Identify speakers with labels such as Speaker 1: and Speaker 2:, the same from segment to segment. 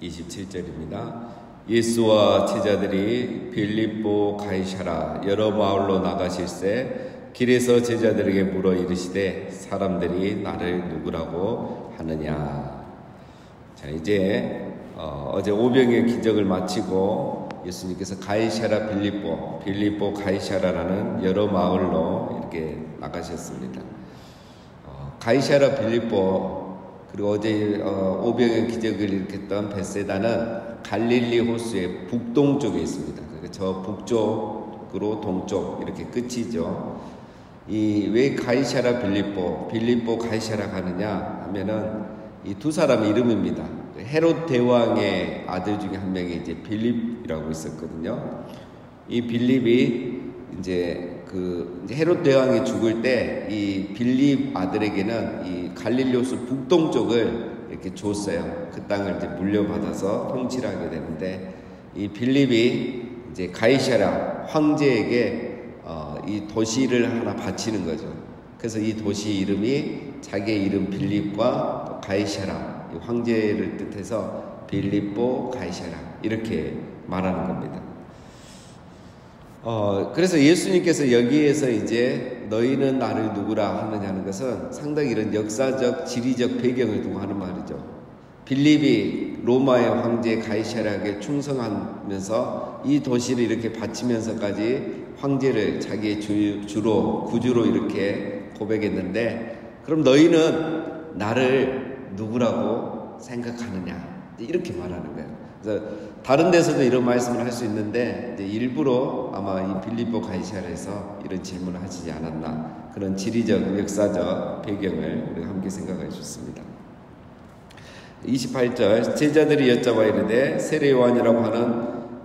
Speaker 1: 27절입니다. 예수와 제자들이 빌립보 가이사라 여러 마을로 나가실새 길에서 제자들에게 물어 이르시되 사람들이 나를 누구라고 하느냐. 자, 이제 어제 오병의 기적을 마치고 예수님께서 가이사라 빌립보 가이사라라는 여러 마을로 이렇게 나가셨습니다. 가이사라 빌립보, 그리고 어제 오병의 기적을 일으켰던 벳세다는 갈릴리 호수의 북동쪽에 있습니다. 그러니까 저 북쪽으로 동쪽 이렇게 끝이죠. 왜 가이사라 빌립보 가이사라 가느냐 하면은 이 두 사람의 이름입니다. 헤롯 대왕의 아들 중에 한 명이 이제 빌립이라고 있었거든요. 이 빌립이 이제 헤롯 대왕이 죽을 때 이 빌립 아들에게는 이 갈릴리 호수 북동쪽을 이렇게 줬어요. 그 땅을 이제 물려받아서 통치를 하게 되는데, 이 빌립이 이제 가이사라 황제에게 이 도시를 하나 바치는 거죠. 그래서 이 도시 이름이 자기의 이름 빌립과 또 가이사라, 이 황제를 뜻해서 빌립보 가이사라 이렇게 말하는 겁니다. 그래서 예수님께서 여기에서 이제 너희는 나를 누구라 하느냐는 것은 상당히 이런 역사적, 지리적 배경을 두고 하는 말이죠. 빌립이 로마의 황제 가이사라에게 충성하면서 이 도시를 이렇게 바치면서까지 황제를 자기의 구주로 이렇게 고백했는데, 그럼 너희는 나를 누구라고 생각하느냐, 이렇게 말하는 거예요. 그래서 다른 데서도 이런 말씀을 할 수 있는데 이제 일부러 아마 이 빌립보 가이사라에서 이런 질문을 하시지 않았나, 그런 지리적 역사적 배경을 우리가 함께 생각해 주셨습니다. 28절 제자들이 여쭤봐 이르되 세례 요한이라고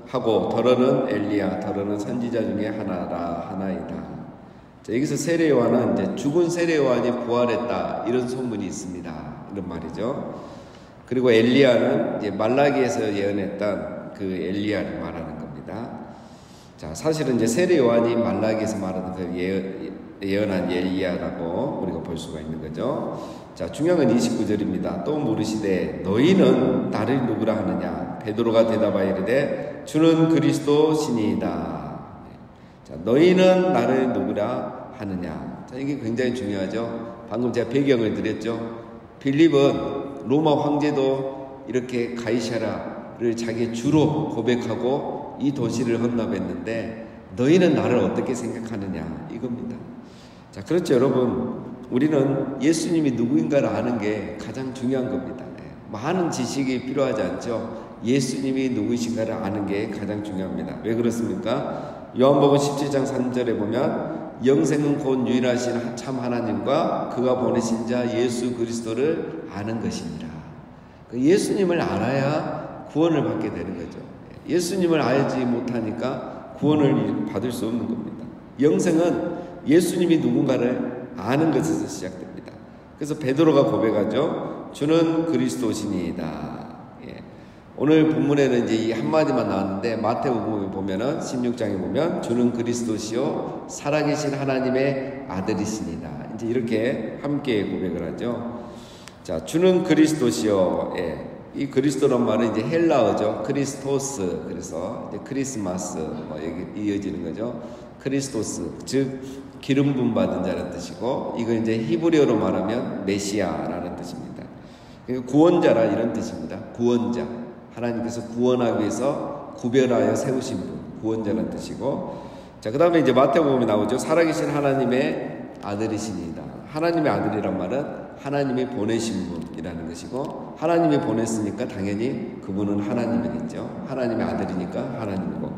Speaker 1: 하고 더러는 엘리야 더러는 선지자 중에 하나이다. 자, 여기서 세례 요한은 이제 죽은 세례 요한이 부활했다 이런 소문이 있습니다. 이런 말이죠. 그리고 엘리야는 이제 말라기에서 예언했던 그 엘리야를 말하는 겁니다. 자, 사실은 이제 세례 요한이 말라기에서 말하는 그 예언한 엘리야라고 우리가 볼 수가 있는 거죠. 자, 중요한 건 29절입니다. 또 물으시되 너희는 나를 누구라 하느냐? 베드로가 대답하여 이르되 주는 그리스도시니이다. 자, 너희는 나를 누구라 하느냐? 자, 이게 굉장히 중요하죠. 방금 제가 배경을 드렸죠. 빌립은 로마 황제도 이렇게 가이사라를 자기의 주로 고백하고 이 도시를 헌납했는데 너희는 나를 어떻게 생각하느냐 이겁니다. 자, 그렇죠 여러분. 우리는 예수님이 누구인가를 아는 게 가장 중요한 겁니다. 많은 지식이 필요하지 않죠. 예수님이 누구이신가를 아는 게 가장 중요합니다. 왜 그렇습니까? 요한복음 17장 3절에 보면 영생은 곧 유일하신 참 하나님과 그가 보내신 자 예수 그리스도를 아는 것입니다. 예수님을 알아야 구원을 받게 되는 거죠. 예수님을 알지 못하니까 구원을 받을 수 없는 겁니다. 영생은 예수님이 누군가를 아는 것에서 시작됩니다. 그래서 베드로가 고백하죠. 주는 그리스도시니이다. 오늘 본문에는 이제 이 한마디만 나왔는데 마태복음에 보면은 16장에 보면 주는 그리스도시요 살아계신 하나님의 아들이시니다. 이제 이렇게 함께 고백을 하죠. 자, 주는 그리스도시요. 이 그리스도란 말은 이제 헬라어죠. 크리스토스. 그래서 이제 크리스마스 이어지는 거죠. 크리스토스, 즉 기름 부음 받은 자라는 뜻이고, 이거 이제 히브리어로 말하면 메시아라는 뜻입니다. 구원자라 이런 뜻입니다. 구원자. 하나님께서 구원하기 위해서 구별하여 세우신 분, 구원자라는 뜻이고, 자, 그 다음에 이제 마태복음에 나오죠. 살아계신 하나님의 아들이시니이다. 하나님의 아들이란 말은 하나님이 보내신 분이라는 것이고, 하나님이 보냈으니까 당연히 그분은 하나님이겠죠. 하나님의 아들이니까 하나님이고.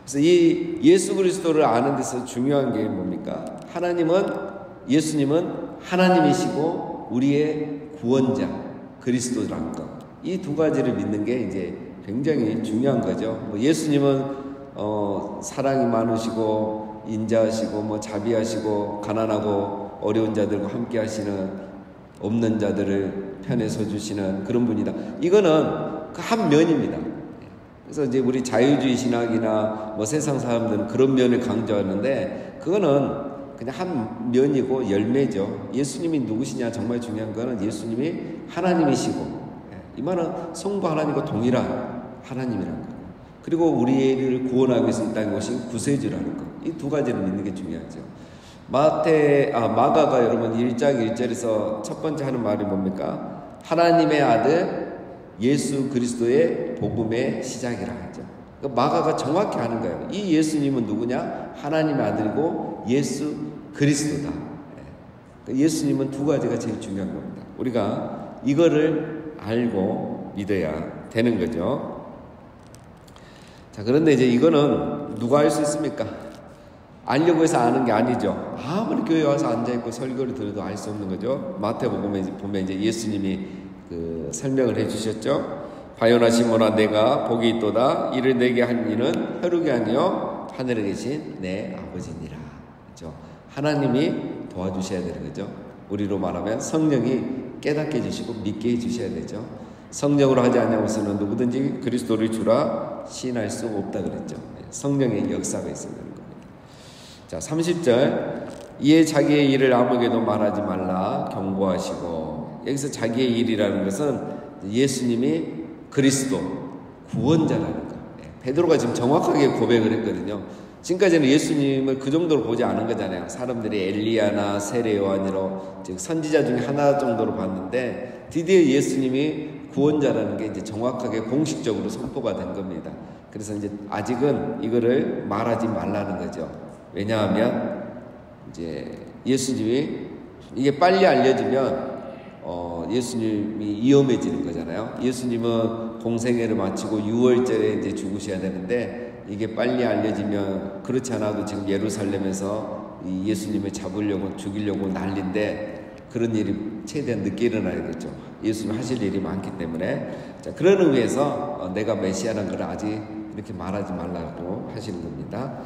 Speaker 1: 그래서 이 예수 그리스도를 아는 데서 중요한 게 뭡니까? 예수님은 하나님이시고 우리의 구원자, 그리스도라는 것. 이 두 가지를 믿는 게 이제 굉장히 중요한 거죠. 예수님은 사랑이 많으시고 인자하시고 자비하시고 가난하고 어려운 자들과 함께 하시는, 없는 자들을 편에 서주시는 그런 분이다. 이거는 그 한 면입니다. 그래서 이제 우리 자유주의 신학이나 세상 사람들은 그런 면을 강조하는데, 그거는 그냥 한 면이고 열매죠. 예수님이 누구시냐 정말 중요한 거는 예수님이 하나님이시고, 이 말은 성부 하나님과 동일한 하나님이라는 거예요. 그리고 우리를 구원하기 위해서 이 땅에 오신 구세주라는 것. 이 두 가지를 믿는 게 중요하죠. 마가가 여러분 1장 1절에서 첫 번째 하는 말이 뭡니까? 하나님의 아들 예수 그리스도의 복음의 시작이라 하죠. 그러니까 마가가 정확히 하는 거예요. 이 예수님은 누구냐? 하나님의 아들이고 예수 그리스도다. 예수님은 두 가지가 제일 중요한 겁니다. 우리가 이거를 알고 믿어야 되는 거죠. 자, 그런데 이제 이거는 누가 알 수 있습니까? 알려고 해서 아는 게 아니죠. 아무리 교회 와서 앉아있고 설교를 들어도 알 수 없는 거죠. 마태복음에 보면 이제 예수님이 설명을 해주셨죠. 바요나 시몬아 내가 복이 있도다. 이를 내게 한 이는 혈육이 아니요 하늘에 계신 내 아버지니라. 그렇죠? 하나님이 도와주셔야 되는 거죠. 우리로 말하면 성령이 깨닫게 해주시고 믿게 해주셔야 되죠. 성령으로 하지 않냐고서는 누구든지 그리스도를 주라 시인할 수 없다 그랬죠. 성령의 역사가 있어야 되는 겁니다. 자, 30절 이에 자기의 일을 아무에게도 말하지 말라 경고하시고, 여기서 자기의 일이라는 것은 예수님이 그리스도 구원자라는 거. 베드로가 지금 정확하게 고백을 했거든요. 지금까지는 예수님을 그 정도로 보지 않은 거잖아요. 사람들이 엘리야나 세례 요한으로 즉 선지자 중에 하나 정도로 봤는데 드디어 예수님이 구원자라는 게 이제 정확하게 공식적으로 선포가 된 겁니다. 그래서 이제 아직은 이거를 말하지 말라는 거죠. 왜냐하면 이제 예수님이 이게 빨리 알려지면 예수님이 위험해지는 거잖아요. 예수님은 공생애를 마치고 6월절에 이제 죽으셔야 되는데 이게 빨리 알려지면 그렇지 않아도 지금 예루살렘에서 이 예수님을 잡으려고 죽이려고 난리인데 그런 일이 최대한 늦게 일어나야겠죠. 예수님 하실 일이 많기 때문에. 자, 그런 의미에서 내가 메시아라는 걸 아직 이렇게 말하지 말라고 하시는 겁니다.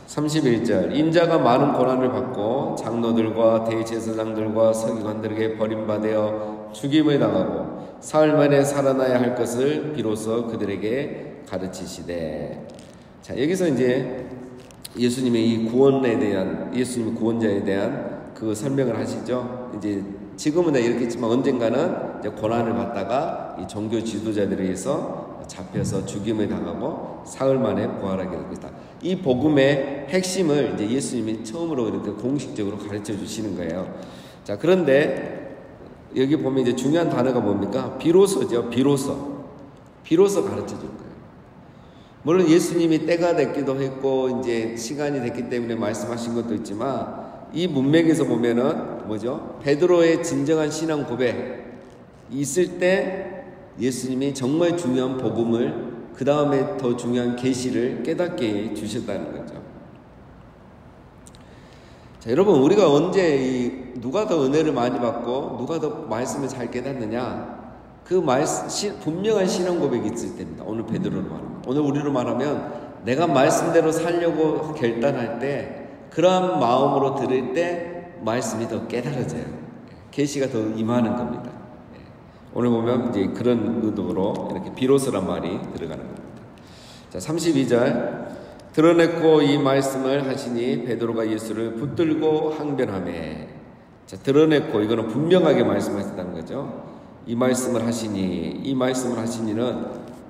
Speaker 1: 31절 인자가 많은 고난을 받고 장로들과 대제사장들과 서기관들에게 버림받아 죽임을 당하고 사흘 만에 살아나야 할 것을 비로소 그들에게 가르치시되. 자, 여기서 이제 예수님의 이 구원에 대한, 예수님의 구원자에 대한 그 설명을 하시죠. 이제 지금은 이렇게 했지만 언젠가는 이제 고난을 받다가 이 종교 지도자들에 의해서 잡혀서 죽임을 당하고 사흘 만에 부활하게 될 것이다. 이 복음의 핵심을 이제 예수님이 처음으로 이렇게 공식적으로 가르쳐 주시는 거예요. 자, 그런데 여기 보면 이제 중요한 단어가 뭡니까? 비로소죠. 비로소 가르쳐 줄 거예요. 물론 예수님이 때가 됐기도 했고 이제 시간이 됐기 때문에 말씀하신 것도 있지만 이 문맥에서 보면은 뭐죠? 베드로의 진정한 신앙 고백 있을 때 예수님이 정말 중요한 복음을 그 다음에 더 중요한 계시를 깨닫게 주셨다는 거죠. 자, 여러분 우리가 언제 누가 더 은혜를 많이 받고 누가 더 말씀을 잘 깨닫느냐? 그 분명한 신앙 고백이 있을 때입니다. 오늘 베드로로 말하면, 오늘 우리로 말하면 내가 말씀대로 살려고 결단할 때 그러한 마음으로 들을 때 말씀이 더 깨달아져요. 계시가 더 임하는 겁니다. 오늘 보면 이제 그런 의도로 이렇게 비로소란 말이 들어가는 겁니다. 자, 32절 드러냈고 이 말씀을 하시니 베드로가 예수를 붙들고 항변하매. 자, 드러냈고 이거는 분명하게 말씀하셨다는 거죠. 이 말씀을 하시니는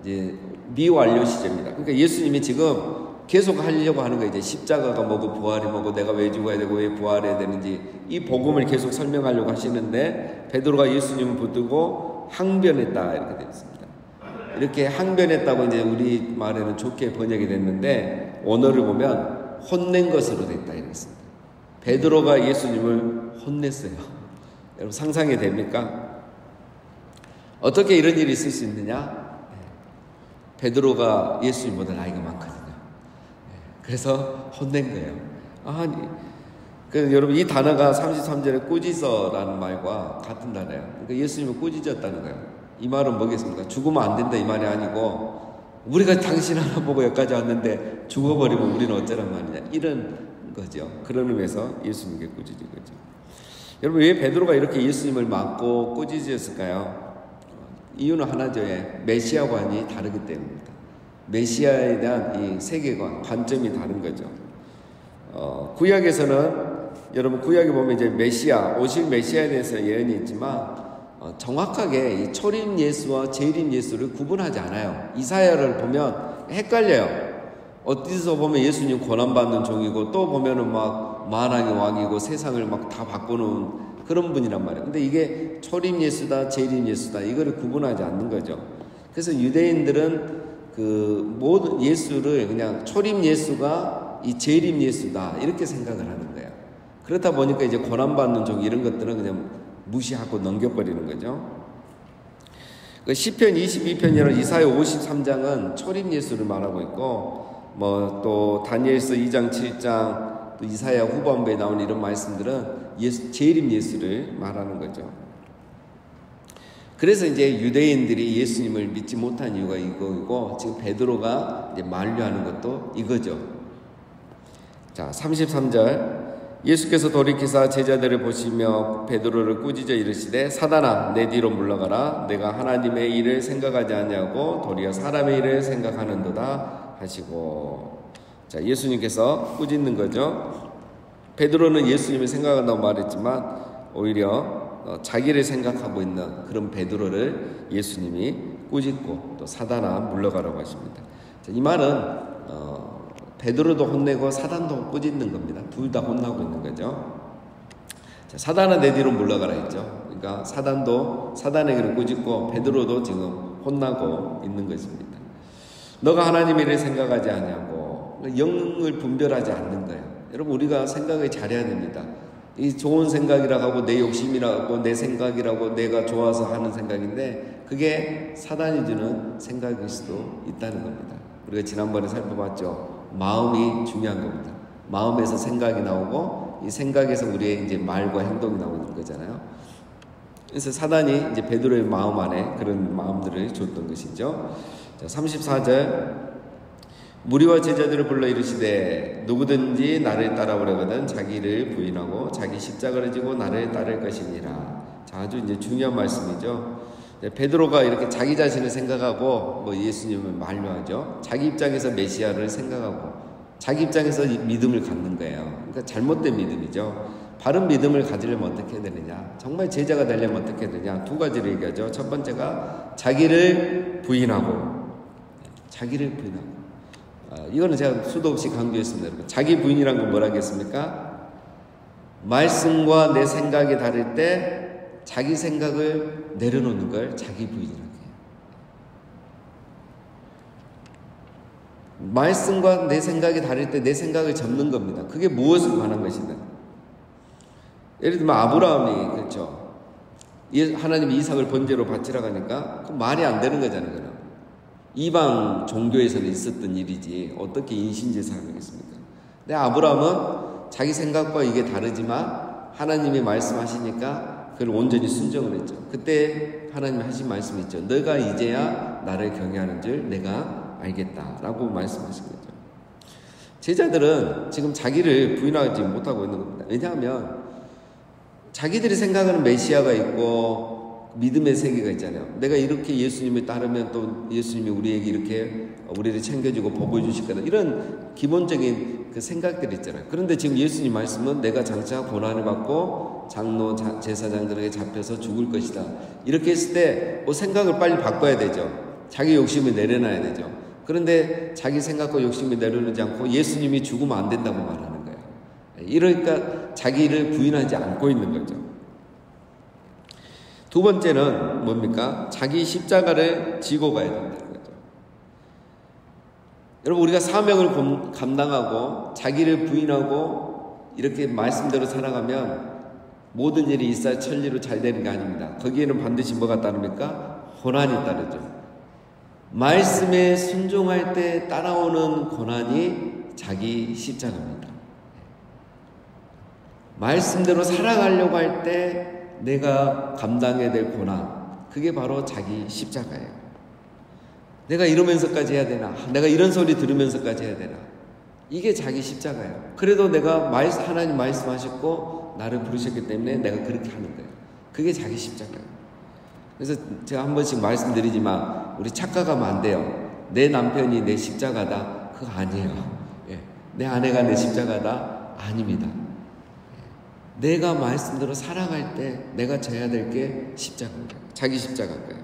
Speaker 1: 이제 미완료 시제입니다. 그러니까 예수님이 지금 계속 하려고 하는 거예요. 이제 십자가가 뭐고 부활이 뭐고 내가 왜 죽어야 되고 왜 부활해야 되는지 이 복음을 계속 설명하려고 하시는데 베드로가 예수님을 붙들고 항변했다 이렇게 되어 있습니다. 이렇게 항변했다고 이제 우리 말에는 좋게 번역이 됐는데 원어를 보면 혼낸 것으로 됐다 이랬습니다. 베드로가 예수님을 혼냈어요. 여러분 상상이 됩니까? 어떻게 이런 일이 있을 수 있느냐? 베드로가 예수님보다 나이가 많거든요. 그래서 혼낸 거예요. 여러분 이 단어가 33절에 꾸짖어라는 말과 같은 단어예요. 그러니까 예수님을 꾸짖었다는 거예요. 이 말은 뭐겠습니까? 죽으면 안 된다 이 말이 아니고 우리가 당신 하나 보고 여기까지 왔는데 죽어버리면 우리는 어쩌란 말이냐 이런 거죠. 그런 의미에서 예수님께 꾸짖은 거죠. 여러분 왜 베드로가 이렇게 예수님을 맞고 꾸짖었을까요? 이유는 하나죠. 메시아관이 다르기 때문입니다. 메시아에 대한 이 세계관, 관점이 다른 거죠. 구약에서는 여러분 구약에 보면 이제 메시아, 오실 메시아에 대해서 예언이 있지만 정확하게 이 초림 예수와 재림 예수를 구분하지 않아요. 이사야를 보면 헷갈려요. 어디서 보면 예수님 고난받는 종이고 또 보면은 막 만왕의 왕이고 세상을 막 다 바꾸는 그런 분이란 말이에요. 근데 이게 초림 예수다, 재림 예수다 이거를 구분하지 않는 거죠. 그래서 유대인들은 그 모든 예수를 그냥 초림 예수가 이 재림 예수다 이렇게 생각을 하는 거예요. 그렇다 보니까 이제 고난받는 종 이런 것들은 그냥 무시하고 넘겨버리는 거죠. 그 시편 22편이나 이사야 53장은 초림 예수를 말하고 있고 뭐 또 다니엘서 2장 7장 또 이사야 후반부에 나오는 이런 말씀들은 재림 예수를 말하는 거죠. 그래서 이제 유대인들이 예수님을 믿지 못한 이유가 이거이고 지금 베드로가 이제 만류하는 것도 이거죠. 자, 33절 예수께서 돌이키사 제자들을 보시며 베드로를 꾸짖어 이르시되 사단아 내 뒤로 물러가라 내가 하나님의 일을 생각하지 아니하고 도리어 사람의 일을 생각하는도다 하시고. 자, 예수님께서 꾸짖는 거죠. 베드로는 예수님을 생각한다고 말했지만 오히려 자기를 생각하고 있는 그런 베드로를 예수님이 꾸짖고 또 사단아 물러가라고 하십니다. 자, 이 말은 베드로도 혼내고 사단도 꾸짖는 겁니다. 둘 다 혼나고 있는 거죠. 자, 사단아 내 뒤로 물러가라 했죠. 그러니까 사단도 사단에게는 꾸짖고 베드로도 지금 혼나고 있는 것입니다. 너가 하나님의 일을 생각하지 아니하고 영을 분별하지 않는 거예요. 여러분 우리가 생각을 잘해야 됩니다. 이 좋은 생각이라고 하고 내 욕심이라고 내 생각이라고 내가 좋아서 하는 생각인데 그게 사단이 주는 생각일 수도 있다는 겁니다. 우리가 지난번에 살펴봤죠. 마음이 중요한 겁니다. 마음에서 생각이 나오고 이 생각에서 우리의 이제 말과 행동이 나오는 거잖아요. 그래서 사단이 이제 베드로의 마음 안에 그런 마음들을 줬던 것이죠. 자, 34절 무리와 제자들을 불러 이르시되 누구든지 나를 따라오려거든 자기를 부인하고 자기 십자가를 지고 나를 따를 것이니라. 자, 아주 이제 중요한 말씀이죠. 베드로가 이렇게 자기 자신을 생각하고 뭐 예수님을 만류하죠. 자기 입장에서 메시아를 생각하고 자기 입장에서 믿음을 갖는 거예요. 그러니까 잘못된 믿음이죠. 바른 믿음을 가지려면 어떻게 해야 되느냐, 정말 제자가 되려면 어떻게 해야 되냐, 두 가지를 얘기하죠. 첫 번째가 자기를 부인하고 이거는 제가 수도 없이 강조했습니다. 여러분, 자기 부인이란 건 뭐라겠습니까? 말씀과 내 생각이 다를 때 자기 생각을 내려놓는 걸 자기 부인이라고 해요. 말씀과 내 생각이 다를 때 내 생각을 접는 겁니다. 그게 무엇을 관한 것이든. 예를 들면 아브라함이 그렇죠. 하나님이 이삭을 번제로 바치라고 하니까 그 말이 안 되는 거잖아요. 그럼. 이방 종교에서는 있었던 일이지 어떻게 인신제사를 하겠습니까? 근데 아브라함은 자기 생각과 이게 다르지만 하나님이 말씀하시니까 그걸 온전히 순종을 했죠. 그때 하나님이 하신 말씀이 있죠. 너가 이제야 나를 경외하는 줄 내가 알겠다라고 말씀하신 거죠. 제자들은 지금 자기를 부인하지 못하고 있는 겁니다. 왜냐하면 자기들이 생각하는 메시아가 있고 믿음의 세계가 있잖아요. 내가 이렇게 예수님을 따르면 또 예수님이 우리에게 이렇게 우리를 챙겨주고 복을 주실 거다. 이런 기본적인 그 생각들이 있잖아요. 그런데 지금 예수님 말씀은 내가 장차 고난을 받고 장로, 제사장들에게 잡혀서 죽을 것이다. 이렇게 했을 때 뭐 생각을 빨리 바꿔야 되죠. 자기 욕심을 내려놔야 되죠. 그런데 자기 생각과 욕심을 내려놓지 않고 예수님이 죽으면 안 된다고 말하는 거예요. 이러니까 자기를 부인하지 않고 있는 거죠. 두 번째는 뭡니까? 자기 십자가를 지고 가야 된다는 거죠. 여러분, 우리가 사명을 감당하고 자기를 부인하고 이렇게 말씀대로 살아가면 모든 일이 일사천리로 잘 되는 게 아닙니다. 거기에는 반드시 뭐가 따릅니까? 고난이 따르죠. 말씀에 순종할 때 따라오는 고난이 자기 십자가입니다. 말씀대로 살아가려고 할 때 내가 감당해야 될 고난, 그게 바로 자기 십자가예요. 내가 이러면서까지 해야 되나? 내가 이런 소리 들으면서까지 해야 되나? 이게 자기 십자가예요. 그래도 내가 하나님 말씀하셨고 나를 부르셨기 때문에 내가 그렇게 하는 거예요. 그게 자기 십자가예요. 그래서 제가 한 번씩 말씀드리지만 우리 착각하면 안 돼요. 내 남편이 내 십자가다, 그거 아니에요. 예. 내 아내가 내 십자가다, 아닙니다. 내가 말씀대로 살아갈 때 내가 져야 될 게 십자가인 거예요. 자기 십자가인 거예요.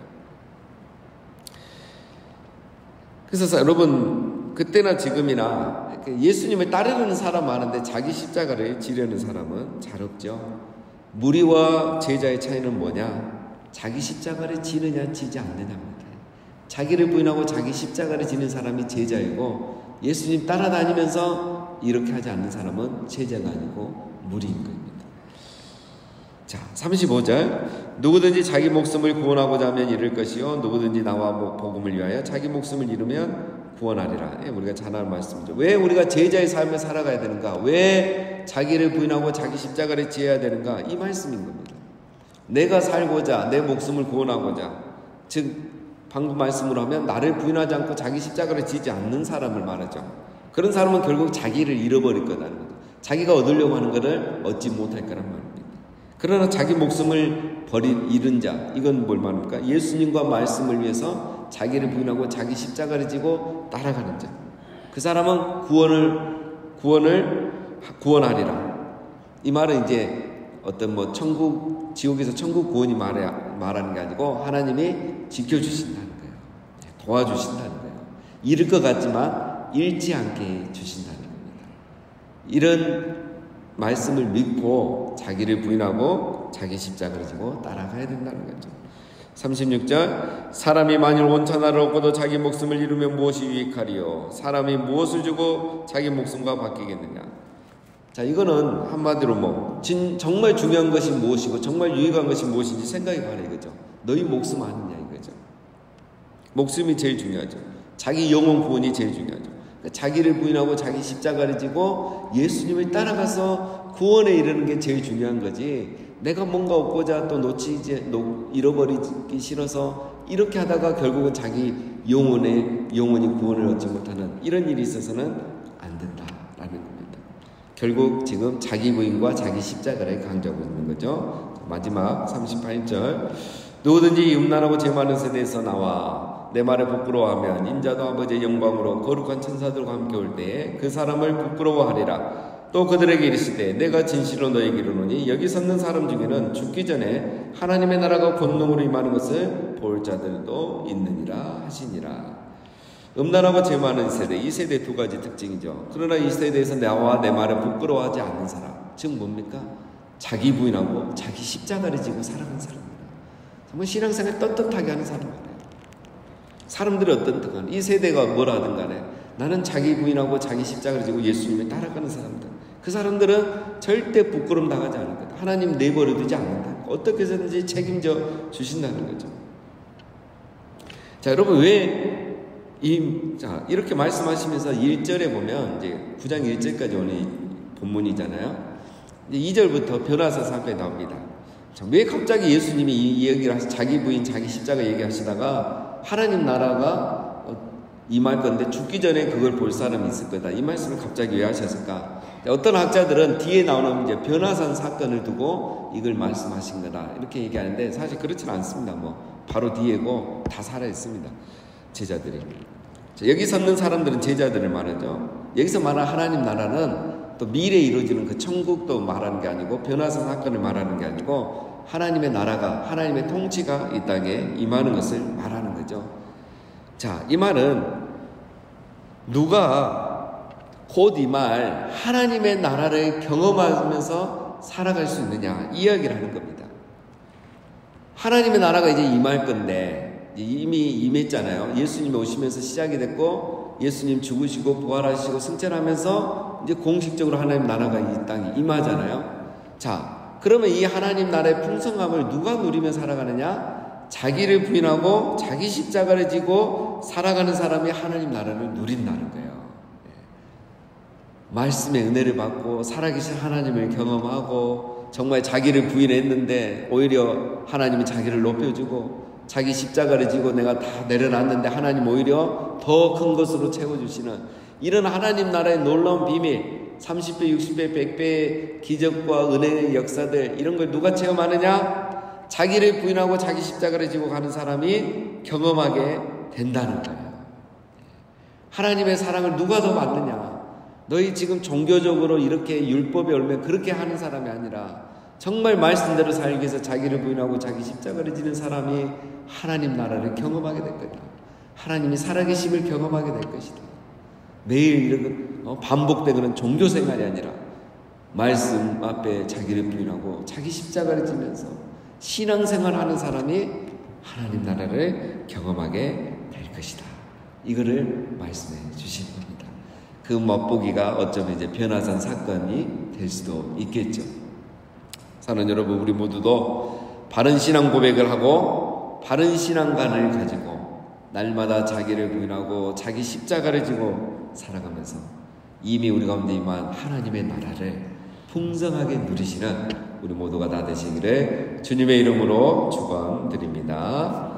Speaker 1: 그래서 여러분, 그때나 지금이나 예수님을 따르는 사람 많은데 자기 십자가를 지려는 사람은 잘 없죠. 무리와 제자의 차이는 뭐냐? 자기 십자가를 지느냐 지지 않느냐입니다. 자기를 부인하고 자기 십자가를 지는 사람이 제자이고, 예수님 따라다니면서 이렇게 하지 않는 사람은 제자가 아니고 무리인 겁니다. 자, 35절. 누구든지 자기 목숨을 구원하고자 하면 잃을 것이요, 누구든지 나와 복음을 위하여 자기 목숨을 잃으면 구원하리라. 우리가 잘 아는 말씀이죠. 왜 우리가 제자의 삶을 살아가야 되는가? 왜 자기를 부인하고 자기 십자가를 지어야 되는가? 이 말씀인 겁니다. 내가 살고자, 내 목숨을 구원하고자, 즉 방금 말씀으로 하면 나를 부인하지 않고 자기 십자가를 지지 않는 사람을 말하죠. 그런 사람은 결국 자기를 잃어버릴 거라는 거죠. 자기가 얻으려고 하는 것을 얻지 못할 거란 말입니다. 그러나 자기 목숨을 잃은 자, 이건 뭘 말합니까? 예수님과 말씀을 위해서 자기를 부인하고 자기 십자가를 지고 따라가는 자. 그 사람은 구원하리라. 이 말은 이제 어떤 지옥에서 천국 구원이 말하는 게 아니고 하나님이 지켜주신다는 거예요. 도와주신다는 거예요. 잃을 것 같지만 잃지 않게 주신다는 겁니다. 이런 말씀을 믿고 자기를 부인하고 자기 십자가를 지고 따라가야 된다는 거죠. 36절. 사람이 만일 온 천하를 얻고도 자기 목숨을 잃으면 무엇이 유익하리요? 사람이 무엇을 주고 자기 목숨과 바뀌겠느냐? 자, 이거는 한마디로 정말 중요한 것이 무엇이고 정말 유익한 것이 무엇인지 생각해 봐라 이거죠. 너희 목숨 아느냐 이거죠. 목숨이 제일 중요하죠. 자기 영혼 구원이 제일 중요하죠. 그러니까 자기를 부인하고 자기 십자가를 지고 예수님을 따라가서 구원에 이르는 게 제일 중요한 거지, 내가 뭔가 얻고자 또 잃어버리기 싫어서 이렇게 하다가 결국은 자기 영혼이 구원을 얻지 못하는 이런 일이 있어서는 안 된다라는 겁니다. 결국 지금 자기 부인과 자기 십자가를 강조하고 있는 거죠. 마지막 38절. 누구든지 음란하고 죄 많은 세대에서 나와 내 말을 부끄러워하면 인자도 아버지의 영광으로 거룩한 천사들과 함께 올 때에 그 사람을 부끄러워하리라. 또 그들에게 이르시되 내가 진실로 너에게 이르노니 여기 섰는 사람 중에는 죽기 전에 하나님의 나라가 권능으로 임하는 것을 볼 자들도 있느니라 하시니라. 음란하고 죄 많은 세대, 이 세대의 두 가지 특징이죠. 그러나 이 세대에서 나와 내 말을 부끄러워하지 않는 사람, 즉 뭡니까? 자기 부인하고 자기 십자가를 지고 살아가는 사람입니다. 정말 신앙생활 떳떳하게 하는 사람이에요. 사람들이 어떻든 이 세대가 뭐라 하든 간에 나는 자기 부인하고 자기 십자가를 지고 예수님을 따라가는 사람들, 그 사람들은 절대 부끄럼 당하지 않을 거다. 하나님 내버려 두지 않는다. 어떻게 해서든지 책임져 주신다는 거죠. 자, 여러분 이렇게 말씀하시면서 1절에 보면 이제 9장 1절까지 오는 본문이잖아요. 이제 2절부터 변화사 사건이 나옵니다. 자, 왜 갑자기 예수님이 이 얘기를 자기 부인, 자기 십자가 얘기하시다가 하나님 나라가 임할 건데 죽기 전에 그걸 볼 사람이 있을 거다. 이 말씀을 갑자기 왜 하셨을까? 어떤 학자들은 뒤에 나오는 이제 변화산 사건을 두고 이걸 말씀하신 거다. 이렇게 얘기하는데 사실 그렇지는 않습니다. 바로 뒤에고 다 살아 있습니다. 제자들이. 자, 여기 섰는 사람들은 제자들을 말하죠. 여기서 말하는 하나님 나라는 또 미래에 이루어지는 그 천국도 말하는 게 아니고 변화산 사건을 말하는 게 아니고 하나님의 나라가, 하나님의 통치가 이 땅에 임하는 것을 말하는 거죠. 자, 이 말은 누가 곧 이 말 하나님의 나라를 경험하면서 살아갈 수 있느냐 이 이야기를 하는 겁니다. 하나님의 나라가 이제 임할 건데 이미 임했잖아요. 예수님이 오시면서 시작이 됐고 예수님 죽으시고 부활하시고 승천하면서 이제 공식적으로 하나님 나라가 이 땅에 임하잖아요. 자, 그러면 이 하나님 나라의 풍성함을 누가 누리며 살아가느냐? 자기를 부인하고 자기 십자가를 지고 살아가는 사람이 하나님 나라를 누린다는 거예요. 말씀의 은혜를 받고 살아계신 하나님을 경험하고 정말 자기를 부인했는데 오히려 하나님이 자기를 높여주고 자기 십자가를 지고 내가 다 내려놨는데 하나님 오히려 더 큰 것으로 채워주시는 이런 하나님 나라의 놀라운 비밀, 30배, 60배, 100배의 기적과 은혜의 역사들, 이런 걸 누가 체험하느냐? 자기를 부인하고 자기 십자가를 지고 가는 사람이 경험하게 된다는 거예요. 하나님의 사랑을 누가 더 받느냐? 너희 지금 종교적으로 이렇게 율법에 얽매 그렇게 하는 사람이 아니라 정말 말씀대로 살기 위해서 자기를 부인하고 자기 십자가를 지는 사람이 하나님 나라를 경험하게 될 거다. 하나님이 살아계심을 경험하게 될 것이다. 매일 이런 반복되는 종교생활이 아니라 말씀 앞에 자기를 부인하고 자기 십자가를 지면서 신앙생활하는 사람이 하나님 나라를 경험하게 될 것이다. 이거를 말씀해 주신 겁니다. 그 맛보기가 어쩌면 이제 변화산 사건이 될 수도 있겠죠. 사는 여러분, 우리 모두도 바른 신앙 고백을 하고 바른 신앙관을 가지고 날마다 자기를 부인하고 자기 십자가를 지고 살아가면서 이미 우리 가운데 임한 하나님의 나라를 풍성하게 누리시는 우리 모두가 다 되시기를 주님의 이름으로 축원드립니다.